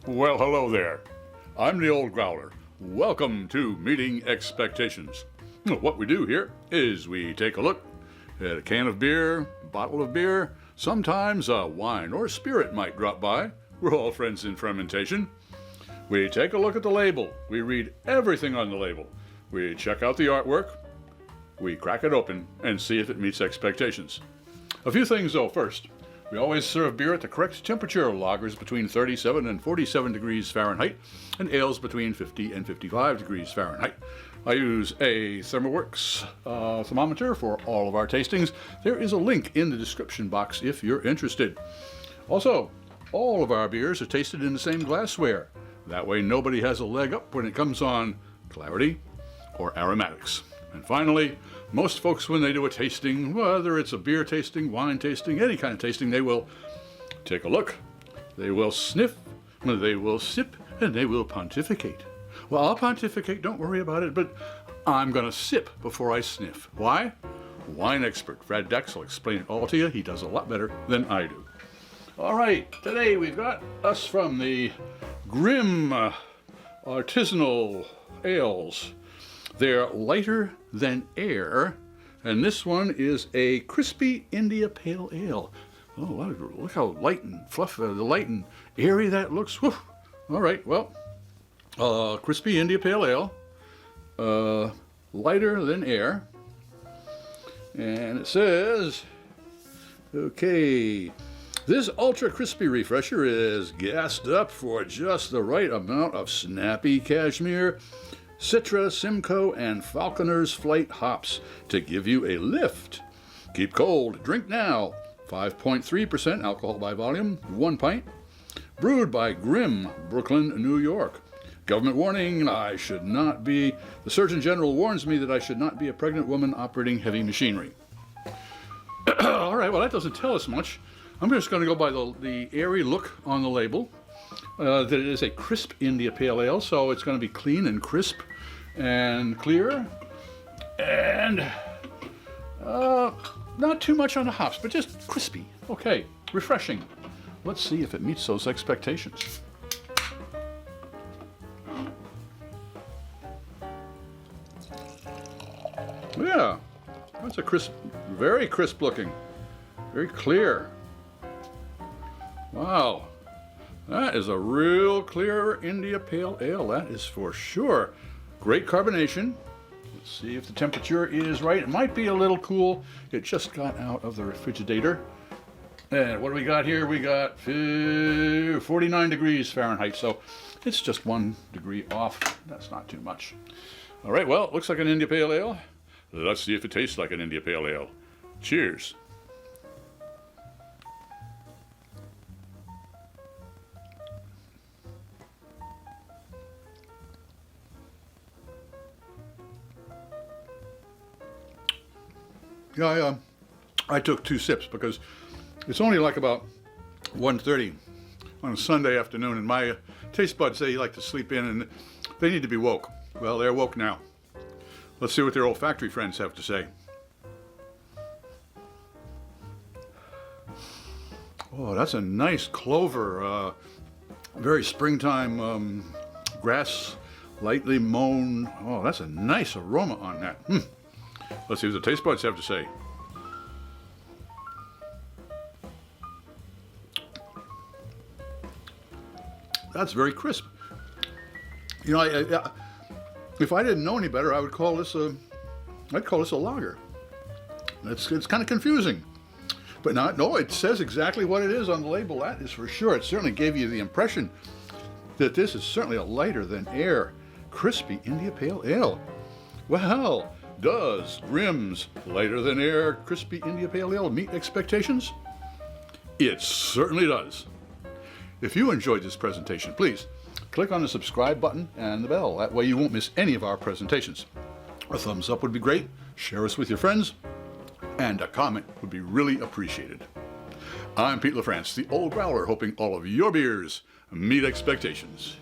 Well, hello there. I'm the old Growler. Welcome to Meeting Expectations. What we do here is we take a look at a can of beer, bottle of beer, sometimes a wine or spirit might drop by. We're all friends in fermentation. We take a look at the label. We read everything on the label. We check out the artwork. We crack it open and see if it meets expectations. A few things though first. We always serve beer at the correct temperature, lagers between 37 and 47 degrees Fahrenheit, and ales between 50 and 55 degrees Fahrenheit. I use a ThermoWorks thermometer for all of our tastings. There is a link in the description box if you're interested. Also, all of our beers are tasted in the same glassware. That way nobody has a leg up when it comes on clarity or aromatics. And finally, most folks when they do a tasting, whether it's a beer tasting, wine tasting, any kind of tasting, they will take a look, they will sniff, they will sip, and they will pontificate. Well, I'll pontificate, don't worry about it, but I'm going to sip before I sniff. Why? Wine expert Fred Dex will explain it all to you. He does a lot better than I do. All right, today we've got us from the Grimm Artisanal Ales. They're lighter than air, and this one is a crispy India Pale Ale. Oh, look how light and fluffy, light and airy that looks. Whew. All right, well, crispy India Pale Ale, lighter than air, and it says, okay, this ultra crispy refresher is gassed up for just the right amount of snappy Cashmere, Citra, Simcoe, and Falconers flight hops to give you a lift. Keep cold, drink now. 5.3% alcohol by volume, 1 pint. Brewed by Grimm, Brooklyn, New York. Government warning, the Surgeon General warns me that I should not be a pregnant woman operating heavy machinery. All right, well that doesn't tell us much. I'm just going to go by the airy look on the label. That it is a crisp India Pale Ale, so it's going to be clean and crisp and clear, and not too much on the hops, but just crispy. Okay, refreshing. Let's see if it meets those expectations. Yeah, that's a crisp, very crisp looking, very clear. Wow. That is a real clear India Pale Ale, that is for sure. Great carbonation. Let's see if the temperature is right. It might be a little cool. It just got out of the refrigerator. And what do we got here? We got 49 degrees Fahrenheit, so it's just 1 degree off. That's not too much. All right, well, it looks like an India Pale Ale. Let's see if it tastes like an India Pale Ale. Cheers. Yeah, I took 2 sips because it's only like about 1:30 on a Sunday afternoon, and my taste buds say you like to sleep in and they need to be woke. Well, they're woke now. Let's see what their olfactory friends have to say. Oh, that's a nice clover, very springtime grass, lightly mown. Oh, that's a nice aroma on that. Let's see what the taste buds have to say. That's very crisp. You know, if I didn't know any better, I would call this I'd call this a lager. It's kind of confusing, but no, it says exactly what it is on the label. That is for sure. It certainly gave you the impression that this is certainly a lighter than air, crispy India Pale Ale. Well, does Grimm's lighter than air, crispy India Pale Ale meet expectations? It certainly does. If you enjoyed this presentation, please click on the subscribe button and the bell. That way you won't miss any of our presentations. A thumbs up would be great, share us with your friends, and a comment would be really appreciated. I'm Pete LaFrance, the Old Growler, hoping all of your beers meet expectations.